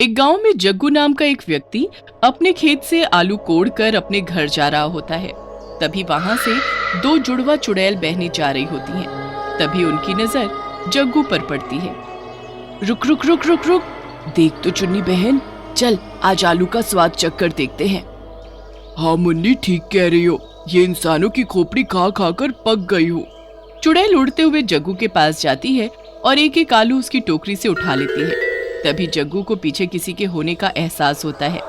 एक गांव में जग्गू नाम का एक व्यक्ति अपने खेत से आलू कोड़कर अपने घर जा रहा होता है। तभी वहां से दो जुड़वा चुड़ैल बहनें जा रही होती हैं। तभी उनकी नजर जग्गू पर पड़ती है। रुक रुक रुक रुक रुक, देख तो चुन्नी बहन, चल आज आलू का स्वाद चखकर देखते हैं। हाँ मुन्नी, ठीक कह रही हो, ये इंसानों की खोपड़ी खा खा कर पक गई हो। चुड़ैल उड़ते हुए जग्गू के पास जाती है और एक एक आलू उसकी टोकरी से उठा लेती है। तभी जग्गू को पीछे किसी के होने का एहसास होता है।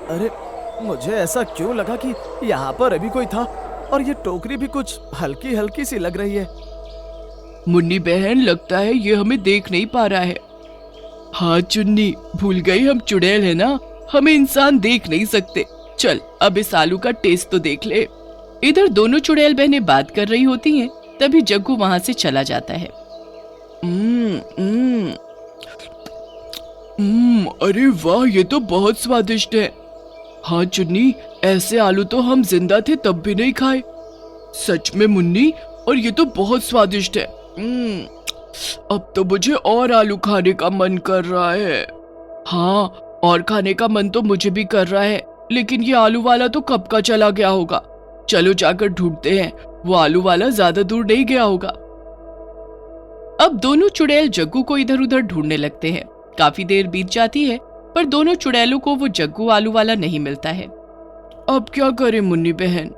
अरे, मुझे ऐसा क्यों लगा कि यहाँ पर अभी कोई था और ये टोकरी भी कुछ हल्की हल्की सी लग रही है। मुन्नी बहन, लगता है ये हमें देख नहीं पा रहा है। हाँ चुन्नी, भूल गई हम चुड़ैल है ना, हमें इंसान देख नहीं सकते। चल अब इस आलू का टेस्ट तो देख ले। इधर दोनों चुड़ैल बहनें बात कर रही होती हैं। तभी जग्गू वहां से चला जाता है। अरे वाह, ये तो बहुत स्वादिष्ट है। हाँ चुन्नी, ऐसे आलू तो हम जिंदा थे तब भी नहीं खाए। सच में मुन्नी, और ये तो बहुत स्वादिष्ट है। अब तो मुझे और आलू खाने का मन कर रहा है। हाँ, और खाने का मन तो मुझे भी कर रहा है, लेकिन ये आलू वाला तो कब का चला गया होगा। चलो जाकर ढूंढते हैं, वो आलू वाला ज्यादा दूर नहीं गया होगा। अब दोनों चुड़ैल जग्गू को इधर उधर ढूंढने लगते हैं। काफी देर बीत जाती है, पर दोनों चुड़ैलों को वो जग्गू आलू वाला नहीं मिलता है। अब क्या करें मुन्नी बहन?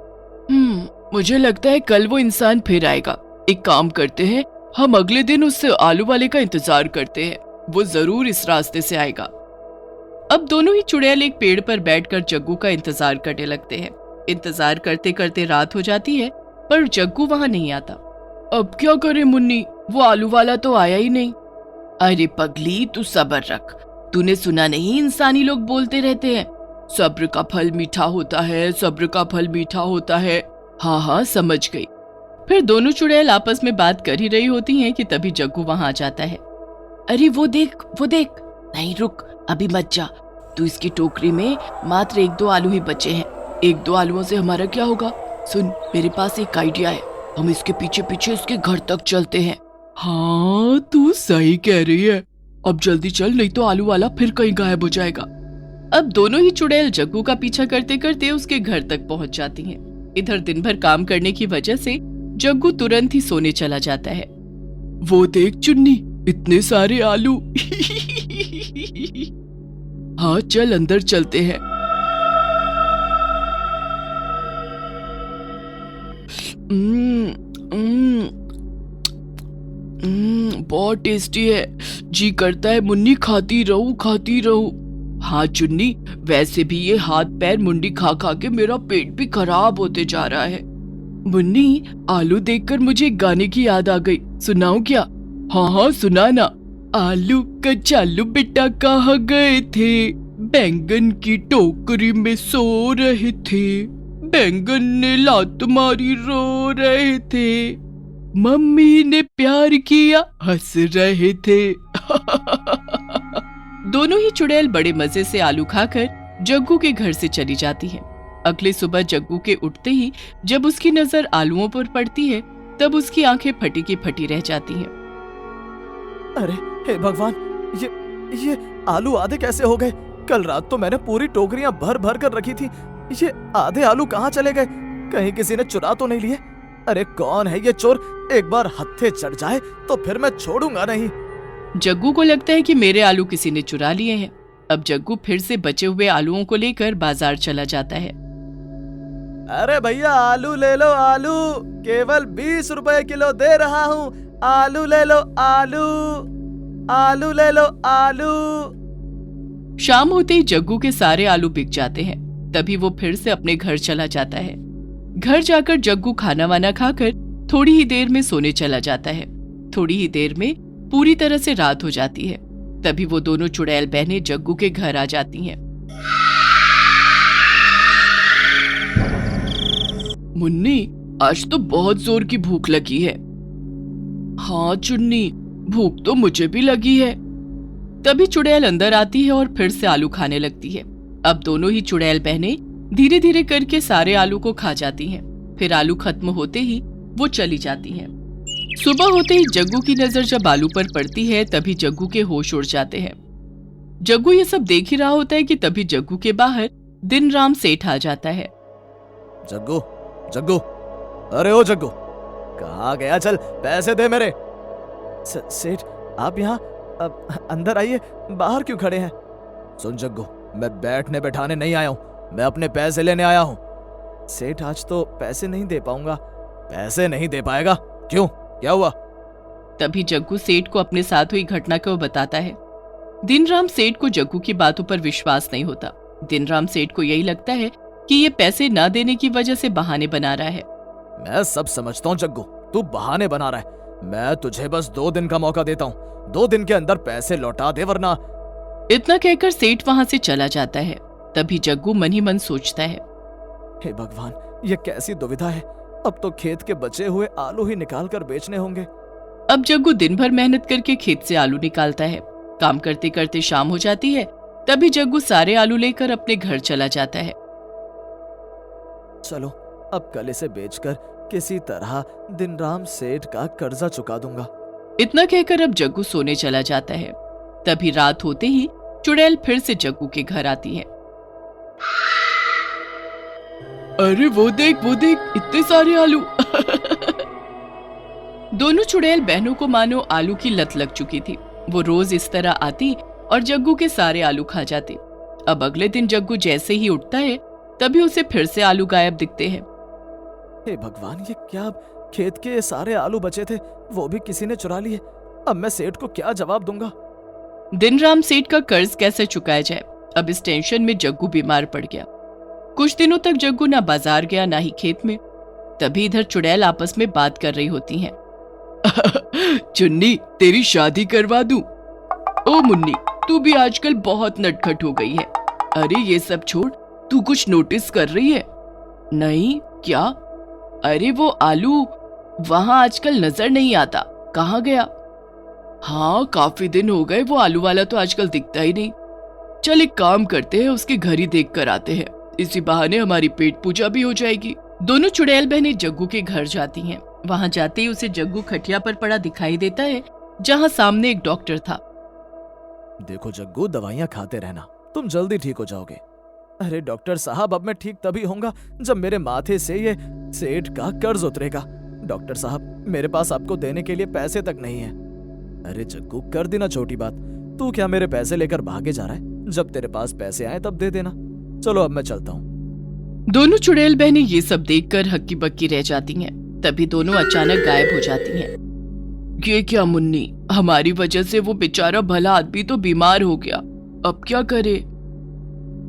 मुझे लगता है कल वो इंसान फिर आएगा। एक काम करते हैं, हम अगले दिन उससे आलू वाले का इंतजार करते हैं, वो जरूर इस रास्ते से आएगा। अब दोनों ही चुड़ैल एक पेड़ पर बैठकर जग्गू का इंतजार करने लगते हैं। इंतजार करते करते रात हो जाती है, पर जग्गू वहां नहीं आता। अब क्या करें मुन्नी, वो आलू वाला तो आया ही नहीं। अरे पगली, तू सब्र रख। तूने सुना नहीं, इंसानी लोग बोलते रहते हैं, सब्र का फल मीठा होता है, सब्र का फल मीठा होता है। हाँ हाँ, समझ गई। फिर दोनों चुड़ैल आपस में बात कर ही रही होती हैं कि तभी जग्गू वहां आ जाता है। अरे वो देख, वो देख। नहीं रुक, अभी मत जा। तू इसकी टोकरी में मात्र एक दो आलू ही बचे हैं। एक दो आलूओं से हमारा क्या होगा? सुन, मेरे पास एक आइडिया है, हम इसके पीछे पीछे इसके घर तक चलते हैं। हाँ, तू सही कह रही है। अब जल्दी चल, नहीं तो आलू वाला फिर कहीं गायब हो जाएगा। अब दोनों ही चुड़ैल जग्गू का पीछा करते करते उसके घर तक पहुंच जाती हैं। इधर दिन भर काम करने की वजह से जग्गू तुरंत ही सोने चला जाता है। वो देख चुन्नी, इतने सारे आलू। हाँ चल, अंदर चलते हैं। बहुत टेस्टी है। जी करता है मुन्नी, खाती रहूं खाती रहूं। हाँ चुन्नी, वैसे भी ये हाथ पैर मुंडी खा खा के मेरा पेट भी खराब होते जा रहा है। मुन्नी, आलू देखकर मुझे एक गाने की याद आ गई, सुनाऊं क्या? हाँ हाँ सुना ना। आलू कचालू बेटा कहाँ गए थे, बैंगन की टोकरी में सो रहे थे, बैंगन ने लात मारी रो रहे थे, मम्मी ने प्यार किया हंस रहे थे। दोनों ही चुड़ैल बड़े मजे से आलू खाकर जग्गू के घर से चली जाती हैं। अगले सुबह जग्गू के उठते ही जब उसकी नजर आलूओं पर पड़ती है, तब उसकी आंखें फटी की फटी रह जाती हैं। अरे हे भगवान, ये आलू आधे कैसे हो गए? कल रात तो मैंने पूरी टोकरियां भर भर कर रखी थी, ये आधे आलू कहाँ चले गए? कहीं किसी ने चुरा तो नहीं लिए? अरे कौन है ये चोर? एक बार हत्थे चढ़ जाए तो फिर मैं छोड़ूंगा नहीं। जग्गू को लगता है कि मेरे आलू किसी ने चुरा लिए हैं। अब जग्गू फिर से बचे हुए आलूओं को लेकर बाजार चला जाता है। अरे भैया, आलू ले लो, आलू केवल 20 रुपए किलो दे रहा हूँ। आलू ले लो, आलू आलू ले लो, आलू। शाम होते ही जग्गू के सारे आलू बिक जाते हैं। तभी वो फिर से अपने घर चला जाता है। घर जाकर जग्गू खाना वाना खाकर थोड़ी ही देर में सोने चला जाता है। थोड़ी ही देर में पूरी तरह से रात हो जाती है। तभी वो दोनों चुड़ैल बहनें जग्गू के घर आ जाती हैं। मुन्नी, आज तो बहुत जोर की भूख लगी है। हाँ चुन्नी, भूख तो मुझे भी लगी है। तभी चुड़ैल अंदर आती है और फिर से आलू खाने लगती है। अब दोनों ही चुड़ैल बहनें धीरे धीरे करके सारे आलू को खा जाती हैं। फिर आलू खत्म होते ही वो चली जाती हैं। सुबह होते ही जग्गू की नजर जब आलू पर पड़ती है तभी जग्गू के होश उड़ जाते हैं। जग्गू ये सब देख ही रहा होता है कि तभी जग्गू के बाहर दिनराम सेठ आ जाता है। जग्गू, जग्गू, अरे ओ जग्गू, कहाँ गया? चल पैसे दे मेरे। सेठ, आप यहाँ अंदर आइए, बाहर क्यों खड़े हैं? सुन जग्गू, मैं बैठने बैठाने नहीं आया हूँ, मैं अपने पैसे लेने आया हूँ। सेठ, आज तो पैसे नहीं दे पाऊंगा। पैसे नहीं दे पाएगा? क्यों, क्या हुआ? तभी जग्गू सेठ को अपने साथ हुई घटना को बताता है। दिनराम सेठ को जग्गू की बातों पर विश्वास नहीं होता। दिनराम सेठ को यही लगता है कि ये पैसे न देने की वजह से बहाने बना रहा है। मैं सब समझता हूँ जग्गू, तू बहाने बना रहा है। मैं तुझे बस 2 दिन का मौका देता हूँ, 2 दिन के अंदर पैसे लौटा दे, वरना। इतना कहकर सेठ वहां से चला जाता है। तभी जग्गू मन ही मन सोचता है, हे भगवान, ये कैसी दुविधा है। अब तो खेत के बचे हुए आलू ही निकाल कर बेचने होंगे। अब जग्गू दिन भर मेहनत करके खेत से आलू निकालता है। काम करते करते शाम हो जाती है। तभी जग्गू सारे आलू लेकर अपने घर चला जाता है। चलो, अब कल इसे बेचकर किसी तरह दिनराम सेठ का कर्जा चुका दूंगा। इतना कहकर अब जग्गू सोने चला जाता है। तभी रात होते ही चुड़ैल फिर से जग्गू के घर आती है। अरे वो देख, इतने सारे आलू। दोनों चुड़ैल बहनों को मानो आलू की लत लग चुकी थी। वो रोज इस तरह आती और जग्गू के सारे आलू खा जाते। अब अगले दिन जग्गू जैसे ही उठता है तभी उसे फिर से आलू गायब दिखते हैं। हे भगवान, ये क्या? खेत के सारे आलू बचे थे, वो भी किसी ने चुरा लिए। अब मैं सेठ को क्या जवाब दूंगा? दिनराम सेठ का कर्ज कैसे चुकाया जाए, अब इस टेंशन में जग्गू बीमार पड़ गया। कुछ दिनों तक जग्गू ना बाजार गया ना ही खेत में। तभी इधर चुड़ैल आपस में बात कर रही होती हैं। चुन्नी, तेरी शादी करवा दूं? ओ मुन्नी, तू भी आजकल बहुत नटखट हो गई है। अरे ये सब छोड़, तू कुछ नोटिस कर रही है? नहीं, क्या? अरे वो आलू वहां आजकल नजर नहीं आता, कहाँ गया? हाँ, काफी दिन हो गए, वो आलू वाला तो आजकल दिखता ही नहीं। चल एक काम करते हैं, उसके घर ही देख कर आते हैं, इसी बहाने हमारी पेट पूजा भी हो जाएगी। दोनों चुड़ैल बहनें जग्गू के घर जाती हैं। वहां जाते ही उसे जग्गू खटिया पर पड़ा दिखाई देता है, जहां सामने एक डॉक्टर था। देखो जग्गू, दवाइयां खाते रहना, तुम जल्दी ठीक हो जाओगे। अरे डॉक्टर साहब, अब मैं ठीक तभी होऊंगा जब मेरे माथे से ये सेठ का कर्ज उतरेगा। डॉक्टर साहब, मेरे पास आपको देने के लिए पैसे तक नहीं है। अरे जग्गू, कर देना छोटी बात, तू क्या मेरे पैसे लेकर भागे जा रहा है? जब तेरे पास पैसे आए तब दे देना। चलो अब मैं चलता हूँ। दोनों चुड़ैल बहनें ये सब देखकर हक्की बक्की रह जाती हैं। तभी दोनों अचानक गायब हो जाती हैं। ये क्या मुन्नी, हमारी वजह से वो बेचारा भला आदमी तो बीमार हो गया, अब क्या करे?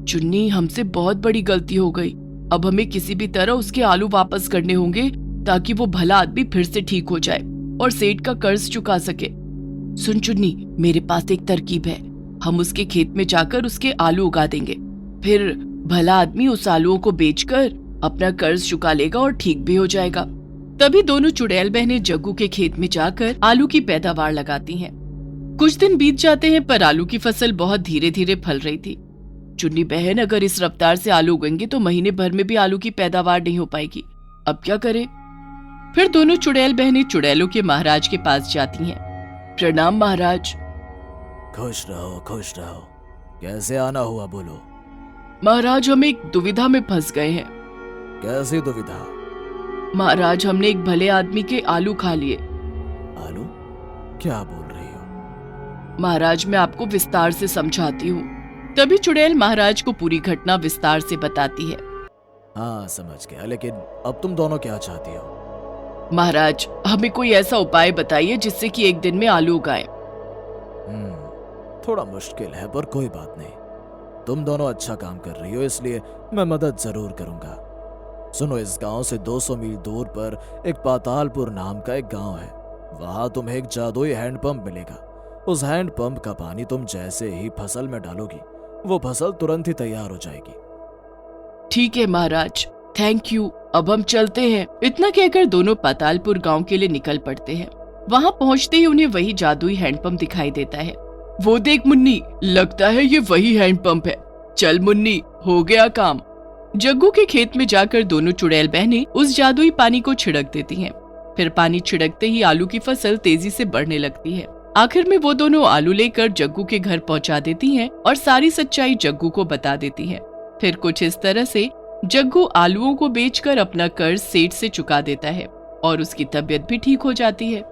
चुन्नी, हमसे बहुत बड़ी गलती हो गई। अब हमें किसी भी तरह उसके आलू वापस करने होंगे ताकि वो भला आदमी फिर से ठीक हो जाए और सेठ का कर्ज चुका सके। सुन चुन्नी, मेरे पास एक तरकीब है। हम उसके खेत में जाकर उसके आलू उगा देंगे, फिर भला आदमी उस आलूओं को बेचकर अपना कर्ज चुका लेगा और ठीक भी हो जाएगा। तभी दोनों चुड़ैल बहनें जग्गू के खेत में जाकर आलू की पैदावार लगाती हैं। कुछ दिन बीत जाते हैं पर आलू की फसल बहुत धीरे धीरे फल रही थी। चुन्नी बहन, अगर इस रफ्तार से आलू उगेंगे तो महीने भर में भी आलू की पैदावार नहीं हो पाएगी, अब क्या करें? फिर दोनों चुड़ैल बहनें चुड़ैलों के महाराज के पास जाती हैं। प्रणाम महाराज। खुश रहो, खुश रहो। कैसे आना हुआ, बोलो। महाराज, हम एक दुविधा में फंस गए हैं। कैसी दुविधा? महाराज, हमने एक भले आदमी के आलू खा लिए। आलू? क्या बोल रही हो? महाराज, मैं आपको विस्तार से समझाती हूँ। तभी चुड़ैल महाराज को पूरी घटना विस्तार से बताती है। हाँ, समझ गया, लेकिन अब तुम दोनों क्या चाहती हो? महाराज, हमें कोई ऐसा उपाय बताइए जिससे कि एक दिन में आलू उगाए। थोड़ा मुश्किल है, पर कोई बात नहीं। तुम दोनों अच्छा काम कर रही हो, इसलिए मैं मदद जरूर करूंगा। सुनो, इस गांव से 200 मील दूर पर एक पातालपुर नाम का एक गांव है। वहां तुम्हें एक जादुई हैंडपंप मिलेगा। उस हैंडपंप का पानी तुम जैसे ही फसल में डालोगी, वो फसल तुरंत ही तैयार हो जाएगी। ठीक है महाराज, थैंक यू, अब हम चलते हैं। इतना कहकर दोनों पातालपुर गांव के लिए निकल पड़ते हैं। वहां पहुंचते ही उन्हें वही जादुई हैंडपंप दिखाई देता है। वो देख मुन्नी, लगता है ये वही हैंडपंप है। चल मुन्नी, हो गया काम। जग्गू के खेत में जाकर दोनों चुड़ैल बहनें उस जादुई पानी को छिड़क देती हैं। फिर पानी छिड़कते ही आलू की फसल तेजी से बढ़ने लगती है। आखिर में वो दोनों आलू लेकर जग्गू के घर पहुंचा देती हैं और सारी सच्चाई जग्गू को बता देती हैं। फिर कुछ इस तरह से जग्गू आलूओं को बेचकर अपना कर्ज सेठ से चुका देता है और उसकी तबीयत भी ठीक हो जाती है।